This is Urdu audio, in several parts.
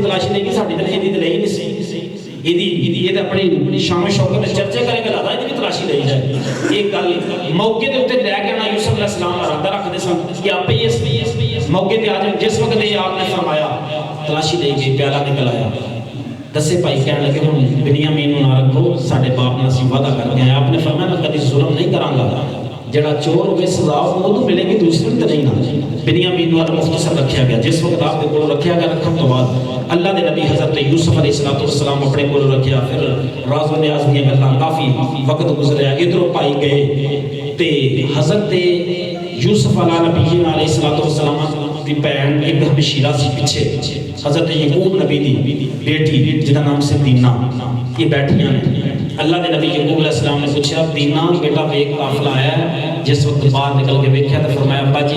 دی تلاشی لے گی ساڈی تے ایندی تے لئی نہیں سی یہ اپنی شام شوکت میں چرچے کرے گا لگا یہ تلاشی لئی جائے ایک گل موقع دے اتنے لے کے آنا یوسف علیہ السلام ارادہ رکھتے سن کہ آپ ہی اس موقع تے آ جائیں جس وقت یہ آپ نے فرمایا تلاشی لئی گئی پیالہ نکل آیا دسے بھائی کہنے لگے ہوں بنیامین نہ رکھو ساڈے باپ نے اسی وعدہ کر کے آئے آپ نے فرمایا میں کبھی ظلم نہیں کراں گا جڑا چور ہوئے سزا وہ تو ملے گی دوسرے تو نہیں نا بنیامین والا مختصر رکھا گیا جس وقت آپ کے کول رکھا گیا رکھن تو بعد اللہ دے نبی حضرت یوسف علیہ السلام اپنے کول رکھیا پھر راز و نیاز دی گلاں کافی وقت گزریا ادھروں پائی گئے تے حضرت یوسف علیہ نبی علیہ السلام دی بہن ایک حبشیرہ سی پیچھے حضرت یعقوب نبی دی بیٹی جدا نام سے دینا یہ بیٹھیاں نے اللہ دے نبی یعقوب علیہ السلام نے پوچھا دینا بیٹا ایک قافلہ آیا ہے جس وقت باہر نکل کے ویکھیا تو فرمایا ابا جی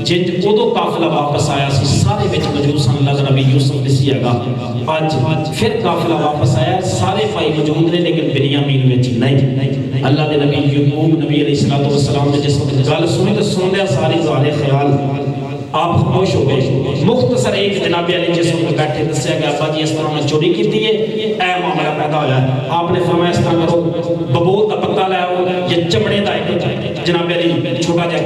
جنج اودوں قافلہ واپس آیا سی سارے وچ موجود سن اللہ دا نبی یوسف دسی ہےگا اج پھر قافلہ واپس آیا سارے بھائی موجود نے لیکن بنیامین وچ نہیں اللہ دے نبی یعقوب نبی علیہ السلام نے جس وقت گل سنی تو سندیا ساری ظاہر خیال آپ خاموش ہو گئے مختصر ایک جناب علی جس وقت بیٹھے دسیا گیا ابا جی اس طرح نے چوری کی ہے اے معاملہ پیدا ہوا ہے آپ نے فرمایا اس طرح کرو ببول کا پتا لے آؤ یا چمڑے کا ایک جناب علی چھوٹا جا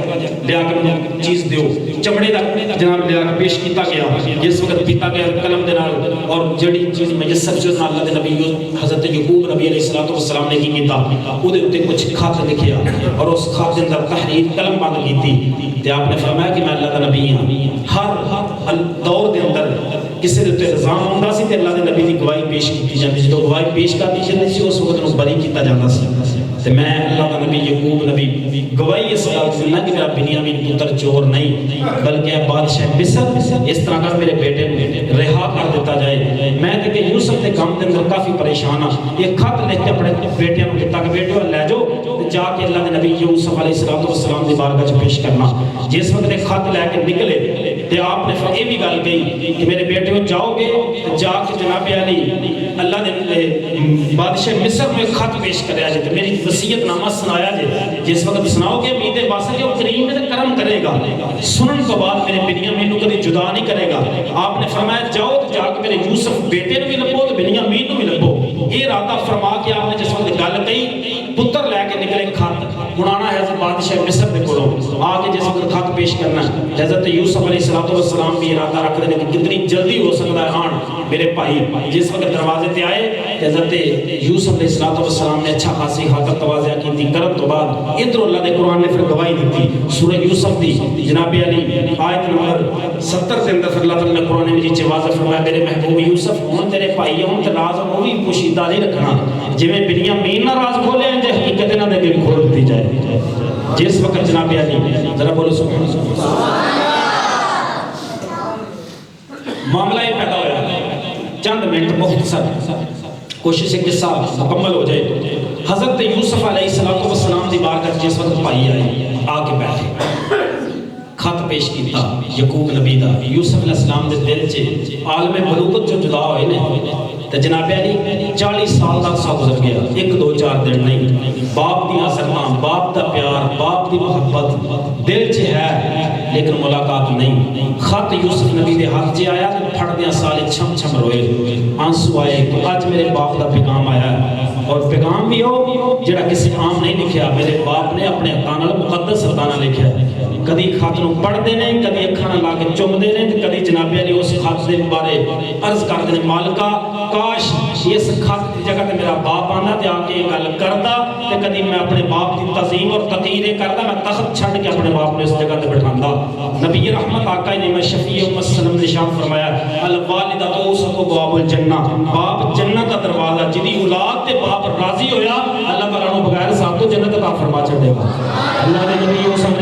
لیا کر چیز دیو چمڑے کا جناب لیا کر پیش کیتا گیا جس وقت پیتا گیا قلم دے نال اور جڑی چیز میسر جو اللہ دے نبی حضرت یعقوب نبی علیہ السلام نے کی کیتا او دے اوتے کچھ خط لکھیا اور اس خط دے اندر تحریر قلم بند کیتی تے آپ نے فرمایا کہ میں اللہ دا نبی ہر دور دے اندر کسی دے الزام ہوندا سی تے اللہ دے نبی دی گواہی پیش کیتی جاندی سی تو گواہی پیش کرتی جاندی سی اس وقت نو بری کیتا جاندا سی تے میں اللہ دا نبی یعقوب نبی گواہی اس گل دی نہ کہ میرا بنیامین پتر چور نہیں بلکہ بادشاہ مصر اس طرح کر میرے بیٹے رہا کر دیتا جائے میں کہ یوسف دے کام دے اندر کافی پریشان ہاں یہ خط لکھ کے اپنے بیٹیاں نو دتا کہ بیٹیو لے جاؤ جا کے اللہ دے نبی یوسف علیہ السلام دی بارگاہ وچ پیش کرنا جس وقت ایک خط لے کے نکلے تے آپ نے یہ بھی گل کہی کہ میرے بیٹے کو جاؤ گے جا کے جناب علی اللہ نے بادشاہ مصر میں خط پیش کریا جائے میری وصیت نامہ سنایا جائے جس وقت سناؤ گے امید واسطے جو کریم میں کرم کرے گا سنن تو بعد میرے بنیامین کو کبھی جدا نہیں کرے گا آپ نے فرمایا جاؤ تو جا کے میرے یوسف بیٹے نے بھی لبو تو بنیامین کو بھی لبو یہ ارادہ فرما کے آپ نے جس وقت گل کہی پتر لے کے نکلے خط منانا ہے بادشاہ مصر دے کولوں آ کے جس وقت خط پیش کرنا حضرت یوسف علیہ السلام بھی ارادہ رکھ دے کہ کتنی جلدی ہو سکتا ہے آن میرے بھائی جس وقت دروازے تے آئے حضرت یوسف علیہ السلام نے اچھا خاصی خاطر تواضع کی کرن تو بعد ادھر اللہ دے قرآن نے پھر گواہی دیتی سورہ یوسف دی جناب علی آیت نمبر 70 کے اندر اللہ تعالی نے قرآن میں جی واضح فرمایا میرے محبوب یوسف ہن تیرے بھائی ہوں تے راز وہ بھی پوشیدہ نہیں رکھنا جویں بنیامین نہ راز کھولے ہیں جے حقیقت نہ دے کے کھول دی جائے جس وقت جناب علی ذرا بولو سبحان اللہ معاملہ یہ پیدا ہوا چند منٹ مختصر کوشش ہے قصہ مکمل ہو جائے حضرت یوسف علیہ السلام دی بارگاہ جس وقت پائی آئی آ کے بیٹھے خط پیش کیتا یعقوب نبی دا یوسف علیہ السلام دے دل چ عالم ملوکت جو جدا ہوئے نے تے جناب علی 40 سال دا عرصہ گزر گیا 1 2 4 دن نہیں باپ دی حسرتاں باپ دا پیار باپ دی محبت دل چ ہے لیکن ملاقات نہیں خط یوسف نبی دے ہاتھ چ آیا پھڑدیاں سالے چھم چھم روئے آنسو آئے کہ اج میرے باپ دا پیغام آیا اور پیغام بھی ہو جڑا کسی عام نہیں لکھیا میرے باپ نے اپنے ہاتھاں نال مقدس ہاتھاں نال لکھیا کدی خط نو پڑھدے نے کدی اکھاں نال لا کے چومدے نے تے کدی جناب علی اس خط دے بارے عرض کردے نے مالکا کاش اس خط دی جگہ تے میرا باپ آندا تے آ کے گل کردا تے کدی میں اپنے باپ دی تعظیم اور تقریر کردا میں تخت چھڈ کے اپنے باپ نے اس جگہ تے بٹھاندا نبی رحمت آقا نے شفیع امت صلی اللہ علیہ وسلم فرمایا الوالدہ اوسط ابواب الجنہ باپ جنت دا دروازہ جدی اولاد تے باپ راضی ہویا اللہ تعالی نو بغیر صاحب تو جنت عطا فرما چھڈے گا اللہ دے نبی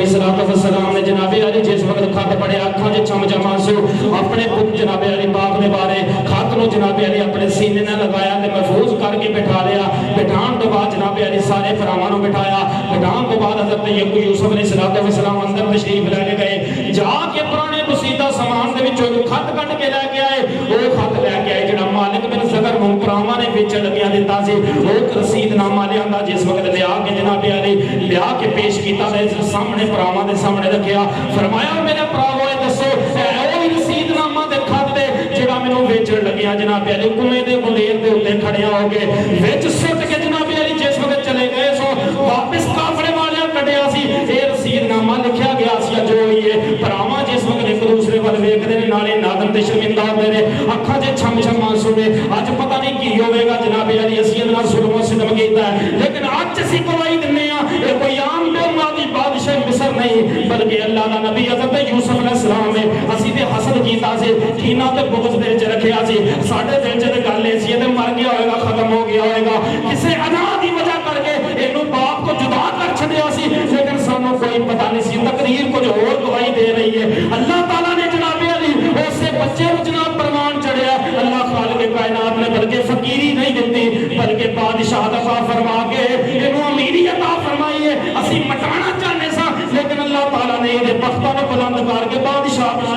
صلی اللہ علیہ وسلم نے جناب علی جس وقت خط پڑھے اکھاں وچ چم چم آنسو اپنے پتر جناب علی باپ دے بارے خط نو جناب علی اپنے سینے نال لگایا تے محفوظ کر کے بٹھا لیا بٹھان تو بعد جناب علی سارے فراواں نو بٹھایا بٹھان تو بعد حضرت یوسف علیہ السلام اندر تشریف لے کے گئے جا کے پرانے بسیدہ سامان دے وچوں ایک خط کٹ کے لے کے آئے وہ خط لے کے آئے جڑا مالک بن زگر پراواں نے وچ لگیا دتا سی وہ رسید نامہ لیا جس وقت لیا کے جناب علی لیا کے پیش کیتا تے سامنے پراواں دے سامنے رکھیا فرمایا میرے پراوے دسو اے رسید نامہ دے خط دے جڑا مینوں ویچن لگیا جناب علی کنویں دے گلیر دے اوتے کھڑیا ہو گئے وچ سٹ کے جناب علی جس وقت چلے گئے سو واپس کافرے والیاں کڈیا سی اے رسید نامہ لکھیا گیا سی جو ہوئی ہے بھراواں جس وقت ایک دوسرے ول ویکھدے نے نالے نادم تے شرمندہ ہوندے نے اکھاں 'چ چھم چھم آنسو نے اج پتہ نہیں کی ہوے گا جناب علی اسی دے نال ظلم و ستم کیتا ہے لیکن اج اسی گواہی دنے ہاں اے کوئی عام بے مادی بادشاہ مصر نہیں بلکہ اللہ دا نبی حضرت یوسف علیہ السلام ہے اسی تے حسد کیتا سی کینہ تے بغض دل 'چ رکھیا سی ساڈے دل 'چ تے گل اے سی تے مر گیا ہوئے گا ختم ہو گیا ہوئے گا کسے انا دی وجہ کر کے اینو باپ کو جدا کر چھڈیا سی لیکن سانو کوئی پتہ نہیں سی تقریر کچھ اور گواہی دے رہی ہے اللہ تعالیٰ نے جناب علی اسے بچے کو جناب پروان چڑھیا اللہ خالق کائنات نے بلکہ فقیری نہیں دیتی بلکہ بادشاہ عطا فرما کے اینو امیری عطا فرمائی ہے اسی مٹانا چاہنے سا لیکن اللہ تعالیٰ نے یہ بختہ نے بلند کر کے بادشاہ بنا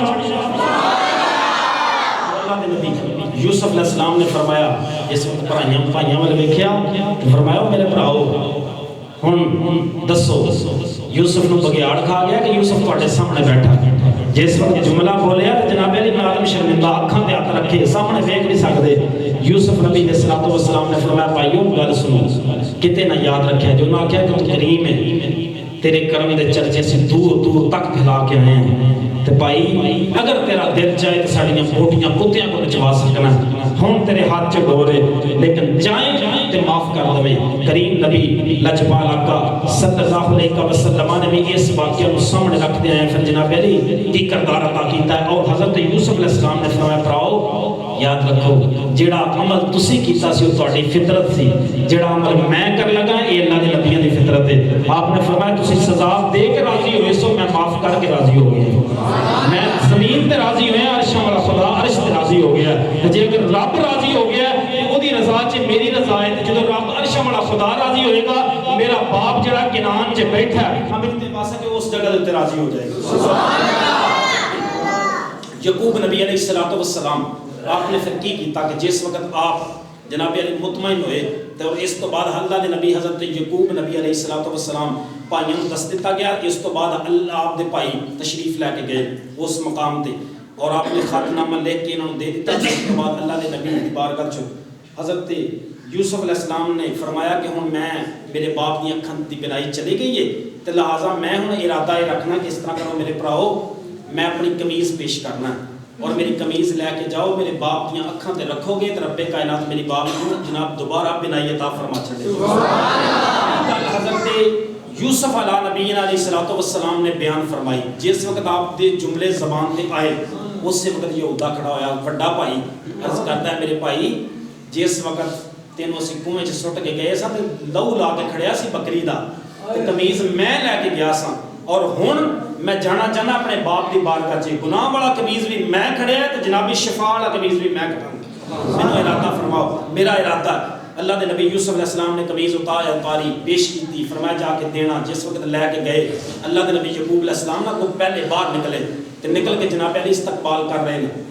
اللہ دے نبی یوسف علیہ السلام نے فرمایا اس وقت پرائیاں والے ویکھیا فرمایا میرے بھراؤ ہن دسو یوسف نو بگیاڑ کھا گیا کہ یوسف تواڈے سامنے بیٹھا جس وقت جملہ بولیا تو جناب علی نادم شرمندہ اکھاں تے ہاتھ رکھے سامنے ویکھ نہیں سکدے یوسف نبی علیہ الصلوۃ والسلام نے فرمایا بھائیو گل سنو کتے نہ یاد رکھیا جو نہ کہیا کہ تو کریم ہے تیرے کرم دے چرچے سے دور دور تک پھیلا کے آئے ہیں تے بھائی اگر تیرا دل چاہے تو ساڑیاں بوٹیاں کتیاں کو نچوا سکنا ہن تیرے ہاتھ چ ڈورے لیکن چاہیں تے معاف کر دویں کریم نبی لجپال آقا صلی اللہ علیہ وسلم نے بھی اس واقعہ کو سامنے رکھتے ہیں پھر جناب علی کی کردار عطا کیتا ہے اور حضرت یوسف علیہ السلام نے فرمایا پراؤ یاد رکھو جڑا عمل تسی کیتا سی وہ تہاڈی فطرت سی جڑا عمل میں کر لگا یہ اللہ دے نبیوں دی فطرت ہے آپ نے فرمایا تسی سزا دے کے راضی ہوئے سو میں معاف کر کے راضی ہو گیا میں زمین تے راضی ہویا عرش والا خدا عرش تے راضی ہو گیا جے اگر رب راضی ہو گیا او دی رضا چ میری رضا ہے جدوں رب عرش والا خدا راضی ہوئے گا میرا باپ جڑا کنعان چ بیٹھا ہے ہم تے پاسا کہ اس جگہ تے راضی ہو جائے گا سبحان اللہ یعقوب نبی علیہ الصلوۃ والسلام آپ نے پھر کی کیتا کہ جس وقت آپ جناب علی مطمئن ہوئے تو اس تو بعد اللہ دے نبی حضرت یعقوب نبی علیہ الصلوۃ والسلام بھائیوں کو دس دیتا گیا اس تو بعد اللہ آپ دے بھائی تشریف لے کے گئے اس مقام تے اور آپ نے خط نامہ لکھ کے انہوں نے دے دیتا جس کے بعد اللہ دے نبی دی بارگاہ چ حضرت یوسف علیہ السلام نے فرمایا کہ ہن میں میرے باپ دی اکھاں دی بینائی چلی گئی ہے تے لہٰذا میں ہن ارادہ یہ رکھنا کہ اس طرح کرو میرے بھراؤ میں اپنی قمیض پیش کرنا اور میری قمیض لے کے جاؤ میرے باپ کی اکھاں تے رکھو گے تو رب کائنات میری باپ کو جناب دوبارہ بنائی عطا فرما چھڑے حضرت یوسف علیہ نبی علیہ الصلوۃ والسلام نے بیان فرمائی جس وقت آپ دے جملے زبان تے آئے اس سے وقت یہودا کھڑا ہویا بڑا بھائی عرض کرتا ہے میرے بھائی جس وقت تینوں اسی کنویں چ سٹ کے گئے سا تے لہو لا کے کھڑیا سی بکری دا تے قمیض میں لے کے گیا سا اور ہن میں جانا چاہنا اپنے باپ دی بارگاہ چ گناہ والا قمیض بھی میں کھڑیا تے جنابی شفاء والا قمیض بھی میں کھڑا مینوں ارادہ فرماؤ میرا ارادہ اللہ دے نبی یوسف علیہ السلام نے قمیض اتاری پیش کی فرمایا جا کے دینا جس وقت لے کے گئے اللہ دے نبی یعقوب علیہ السلام نہ کو پہلے باہر نکلے تے نکل کے جناب علی استقبال کر رہے ہیں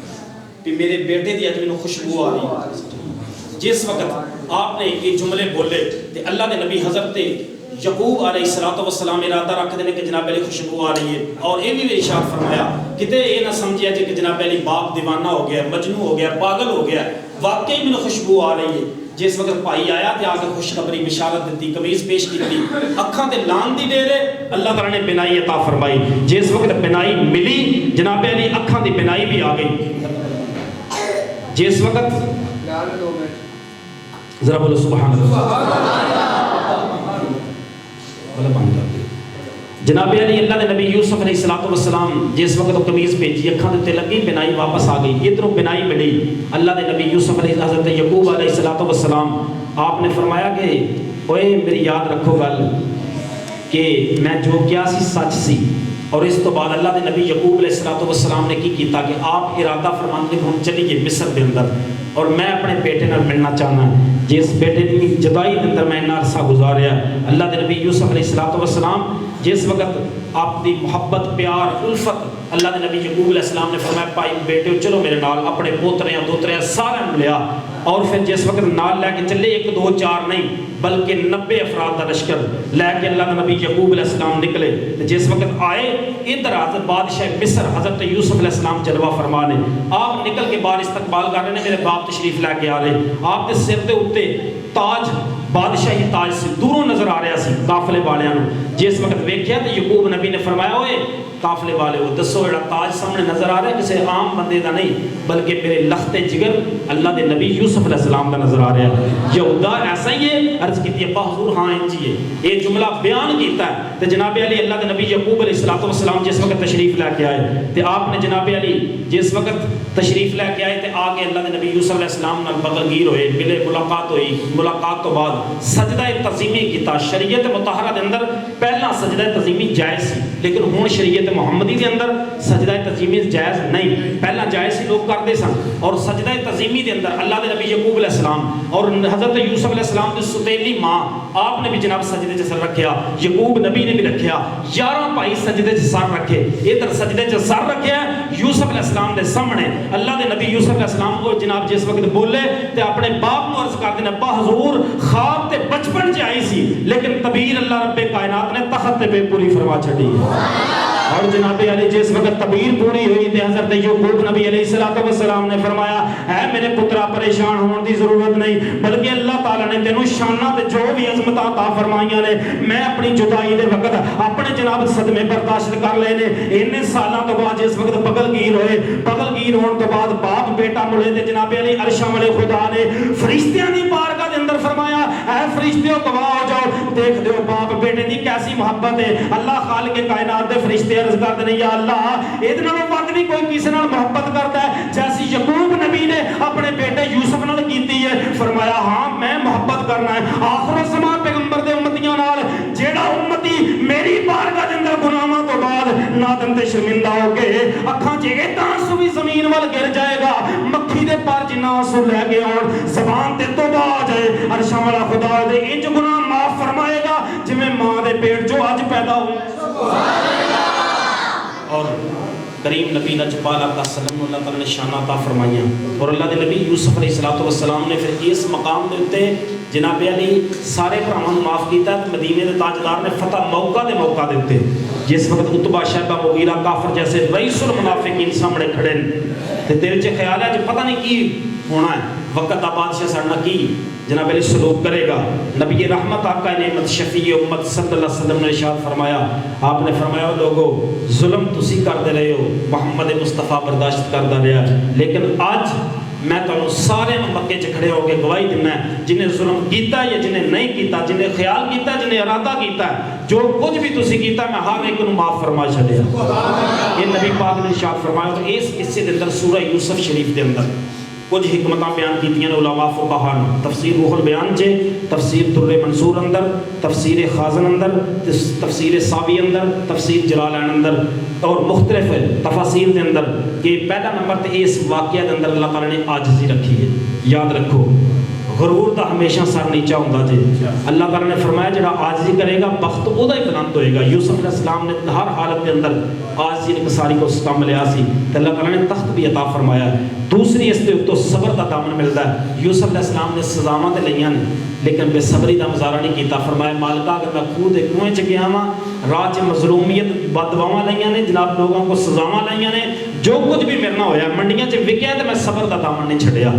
کہ میرے بیٹے دی اج مینوں خوشبو آ رہی ہے جس وقت آپ نے یہ جملے بولے تے اللہ دے نبی حضرت یعقوب علیہ الصلوۃ والسلام ارادہ رکھتے ہیں کہ جناب علی خوشبو آ رہی ہے اور یہ بھی ارشاد فرمایا کتے یہ نہ سمجھیا جی کہ جناب علی باپ دیوانہ ہو گیا مجنون ہو گیا پاگل ہو گیا واقعی میں خوشبو آ رہی ہے جس وقت بھائی آیا تے آ کے خوشخبری بشارت دیتی قمیض پیش کی اکھاں تے لان دی ڈیرے اللہ تعالیٰ نے بنائی عطا فرمائی جس وقت بنائی ملی جناب علی اکھاں دی بنائی بھی آ گئی جس وقت ذرا بولو سبحان اللہ جناب علی اللہ دے نبی یوسف علیہ الصلوۃ والسلام جس وقت قمیض بھیجی اکھاں تے لگی بنائی واپس آ گئی ادھروں بنائی ملی اللہ دے نبی یوسف علیہ حضرت یعقوب علیہ الصلوۃ والسلام آپ نے فرمایا کہ اوئے میری یاد رکھو گل کہ میں جو کیا سی سچ سی اور اس تو بعد اللہ دے نبی یعقوب علیہ الصلوۃ والسلام نے کی کیتا کہ آپ ارادہ فرماندے ہن چلیے مصر دے اندر اور میں اپنے بیٹے نال ملنا چاہنا جس بیٹے کی جدائی دے اندر میں اتنا عرصہ گزاریا اللہ دے نبی یوسف علیہ الصلوۃ والسلام جس وقت آپ دی محبت پیار الفت اللہ دے نبی یعقوب علیہ السلام نے فرمایا پائی بیٹے چلو میرے نال اپنے پوتریاں دوتریاں سارے ملیا اور پھر جس وقت نال لے کے چلے 1 2 4 نہیں بلکہ 90 افراد کا لشکر لے کے اللہ کے نبی یعقوب علیہ السلام نکلے جس وقت آئے ادھر حضرت بادشاہ مصر حضرت یوسف علیہ السلام جلوہ فرما نے آپ نکل کے باہر استقبال کر رہے ہیں میرے باپ تشریف لے کے آ رہے آپ کے سر دے اوتے تاج بادشاہی تاج سے دوروں نظر آ رہا سی قافلے والیاں نو جس وقت ویکھیا تے یعقوب نبی نے فرمایا اوئے قافلے والے وہ دسو جڑا تاج سامنے نظر آ رہا ہے کسی عام بندے دا نہیں بلکہ میرے لخت جگر اللہ دے نبی یوسف علیہ السلام دا نظر آ رہا ہے یہودا ایسا ہی ہے عرض کیتی ہے حضور ہاں انج ہی ہے یہ جملہ بیان کیتا ہے تے جناب علی اللہ دے نبی یعقوب علیہ السلام جس وقت تشریف لے کے آئے تے آپ نے جناب علی جس وقت تشریف لے کے آئے تے آ کے اللہ دے نبی یوسف علیہ السلام نال بغلگیر ہوئے ملے ملاقات ہوئی ملاقات تو بعد سجدہ تعظیمی کیتا شریعت مطہرہ دے اندر پہلا سجدہ تعظیمی جائز سی لیکن ہن شریعت محمدی دے اندر سجدہ تعظیمی جائز نہیں پہلا جائز سی لوگ کرتے سن اور سجدہ تعظیمی دے اندر اللہ دے نبی یعقوب علیہ السلام اور حضرت یوسف علیہ السلام دی ستیلی ماں آپ نے بھی جناب سجدے چ سر رکھیا یعقوب نبی نے بھی رکھیا 11 بھائی سجدے چ سر رکھے ادھر سجدے چ سر رکھیا یوسف علیہ السلام دے سامنے اللہ دے نبی یوسف علیہ السلام کو جناب جس وقت بولے تے اپنے باپ نو عرض کر دینا با حضور خواب تے بچپن چ آئی سی لیکن تعبیر اللہ رب کائنات نے تخت تے بے پوری فرما چھڈی اور جناب علی جس وقت تعبیر پوری ہوئی تے حضرت یعقوب نبی علیہ السلام نے فرمایا اے میرے پترا پریشان ہون دی ضرورت نہیں بلکہ اللہ تعالی نے تینوں شاناں تے جو بھی عظمت عطا فرمائیاں نے میں اپنی جدائی دے وقت اپنے جناب صدمے برداشت کر لے نے اننے سالاں تو بعد جس وقت بغلگیر ہوئے بغلگیر ہون تو بعد باپ بیٹا ملے تے جناب علی عرشاں والے خدا نے فرشتیاں دی بارگاہ دے اندر فرمایا اے فرشتیو گواہ ہو جاؤ دیکھ دیو باپ بیٹے دی کیسی محبت ہے اللہ خالق کائنات دے فرشتے عرض کر دے یا اللہ ادھر نالوں وقت بھی کوئی کسی نال محبت کرتا ہے جیسی یعقوب نبی نے اپنے بیٹے یوسف نال کیتی ہے فرمایا ہاں میں محبت کرنا ہے آخر الزمان پیغمبر دے امتیاں نال جیڑا امتی میری بارگاہ دے اندر گناہاں تو بعد نادم تے شرمندہ ہو کے اکھاں چے تانسو بھی زمین وال گر جائے گا مکھی دے پر جنہ آنسو لے کے اور زبان تے توبہ آ جائے عرشاں والا خدا دے انج گناہ معاف فرمائے گا جویں ماں دے پیٹ جو اج پیدا ہوئے سبحان اللہ اور کریم نبی نجپال کا سلام اللہ تعالی نے شان عطا فرمائیاں اور اللہ دے نبی یوسف علیہ السلام نے پھر اس مقام دے اوتے جناب علی سارے بھراواں نوں معاف کیتا تے مدینے دے تاجدار نے فتح موقع دے اوتے جس وقت عتبہ شیبہ مغیرہ کافر جیسے رئیس المنافقین سامنے کھڑے تے تیرے چ خیال ہے پتہ نہیں کی ہونا ہے وقت دا بادشاہ سڑنا کی جناب علی سلوک کرے گا نبی رحمت آقا نعمت شفیع امت صلی اللہ علیہ وسلم نے ارشاد فرمایا آپ نے فرمایا لوگو ظلم تسی کردے رہے ہو محمد مصطفیٰ برداشت کردا رہا لیکن آج میں تانوں سارے مکے چ کھڑے ہو کے گواہی دینا ہے جنہیں ظلم کیتا یا جنہیں نہیں کیتا جنہیں خیال کیتا جنہیں ارادہ کیتا جو کچھ بھی تسی کیتا میں ہر ایک نوں معاف فرما چھڈیا یہ نبی پاک نے ارشاد فرمایا تو اس قصے دے اندر سورہ یوسف شریف دے اندر کچھ حکمتاں بیان کیتیاں نے علماء فقہاء نے تفسیر روح البیان چ تفسیر در منصور اندر تفسیر خازن اندر تفسیر ساوی اندر تفسیر جلالین اندر اور مختلف تفاسیر دے اندر کہ پہلا نمبر تے اس واقعہ دے اندر اللہ تعالی نے عاجزی رکھی ہے یاد رکھو غرور دا ہمیشہ سر نیچا ہوندا جے اللہ تعالی نے فرمایا جڑا عاجزی کرے گا بخت او دا ہی بلند ہوئے گا یوسف علیہ السلام نے ہر حالت کے اندر عاجزی انکساری کو استعمال لیا سی تے اللہ تعالی نے تخت بھی عطا فرمایا دوسری اس تے تو صبر دا دامن ملدا ہے یوسف علیہ السلام نے سزاواں تے لئیاں لیکن بے صبری دا مظاہرہ نہیں کیتا فرمایا مالکا اگر میں خود دے کنویں چ گیا ہاں راہ چ مظلومیت بددعاواں لئیاں نے جناب لوگوں کو سزاواں لئیاں نے جو کچھ بھی میرے نال ہویا منڈیاں چ وکیا تے میں صبر دا دامن نہیں چھڈیا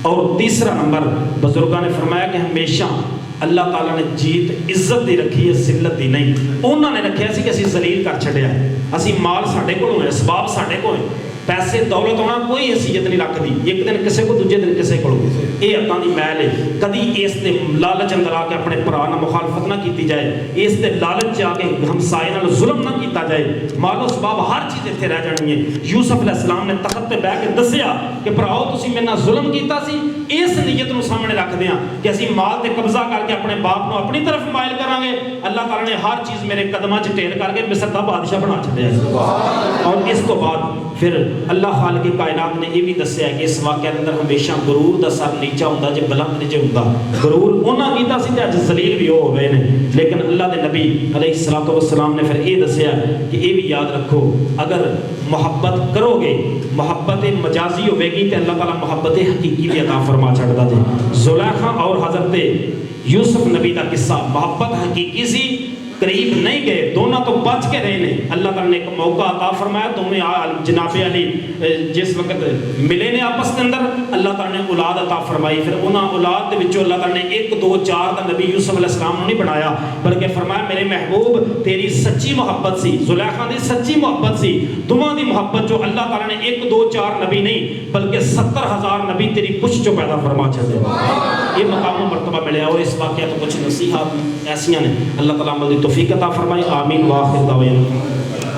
اور تیسرا نمبر بزرگاں نے فرمایا کہ ہمیشہ اللہ تعالیٰ نے جیت عزت دی رکھی ہے ذلت دی نہیں انہوں نے رکھیا سی کہ اسی ذلیل کر چھڈیا اسی مال ساڈے کولوں ہے اسباب ساڈے کول ہے پیسے دولت ہونا کوئی حیثیت نہیں رکھتی ایک دن کسے کو دوجے دن کسے کو یہ عتاں دی میل ہے کدی اس تے لالچ اندر آ کے اپنے بھرا نال مخالفت نہ کیتی جائے اس تے لالچ آ کے ہمسائے نال ظلم نہ کیتا جائے مال و اسباب ہر چیز اتنے رہ جانی ہے یوسف علیہ السلام نے تخت پہ بیٹھ کے دسیا کہ بھراؤ تسی میرے نال ظلم کیتا سی اس نیت نو سامنے رکھ دیاں کہ اسی مال تے قبضہ کر کے اپنے باپ نو اپنی طرف مائل کران گے اللہ تعالی نے ہر چیز میرے قدماں 'چ ٹھیر کر کے مصر دا بادشاہ بنا چھڈیا اور اس تو بعد پھر اللہ خالق کائنات نے یہ بھی دسیا کہ اس واقعے اندر ہمیشہ غرور دا سر نیچا ہوندا جے بلند نہیں جے ہوندا. غرور انہاں کیتا سی تے اج ذلیل بھی ہو گئے نے. لیکن اللہ دے نبی علیہ الصلوۃ والسلام نے پھر یہ دسیا کہ یہ بھی یاد رکھو اگر محبت کرو گے محبت مجازی ہوے گی تے اللہ تعالیٰ محبت حقیقی بھی عطا فرما چھڑدا جے. زلیخا اور حضرت یوسف نبی دا قصہ محبت حقیقی سی قریب نہیں گئے دونوں تو بچ کے رہے نے. اللہ تعالیٰ نے ایک موقع عطا فرمایا تمہیں جناب علی جس وقت ملے نے آپس کے اندر اللہ تعالیٰ نے اولاد عطا فرمائی. پھر انہاں اولاد دے وچوں اللہ تعالیٰ نے 1 2 4 دا نبی یوسف علیہ السلام نے نہیں بنایا بلکہ فرمایا میرے محبوب تیری سچی محبت سی زلیخا دی سچی محبت سی دونوں دی محبت جو اللہ تعالیٰ نے 1 2 4 نبی نہیں بلکہ 70,000 نبی تیری پشت چوں پیدا فرما چھڈے. یہ مقام و مرتبہ ملیا اور اس واقعہ تو کچھ نصیحات ایسیاں نے اللہ تعالیٰ عمل دی توفیق عطا فرمائے. آمین. واخر دعوانا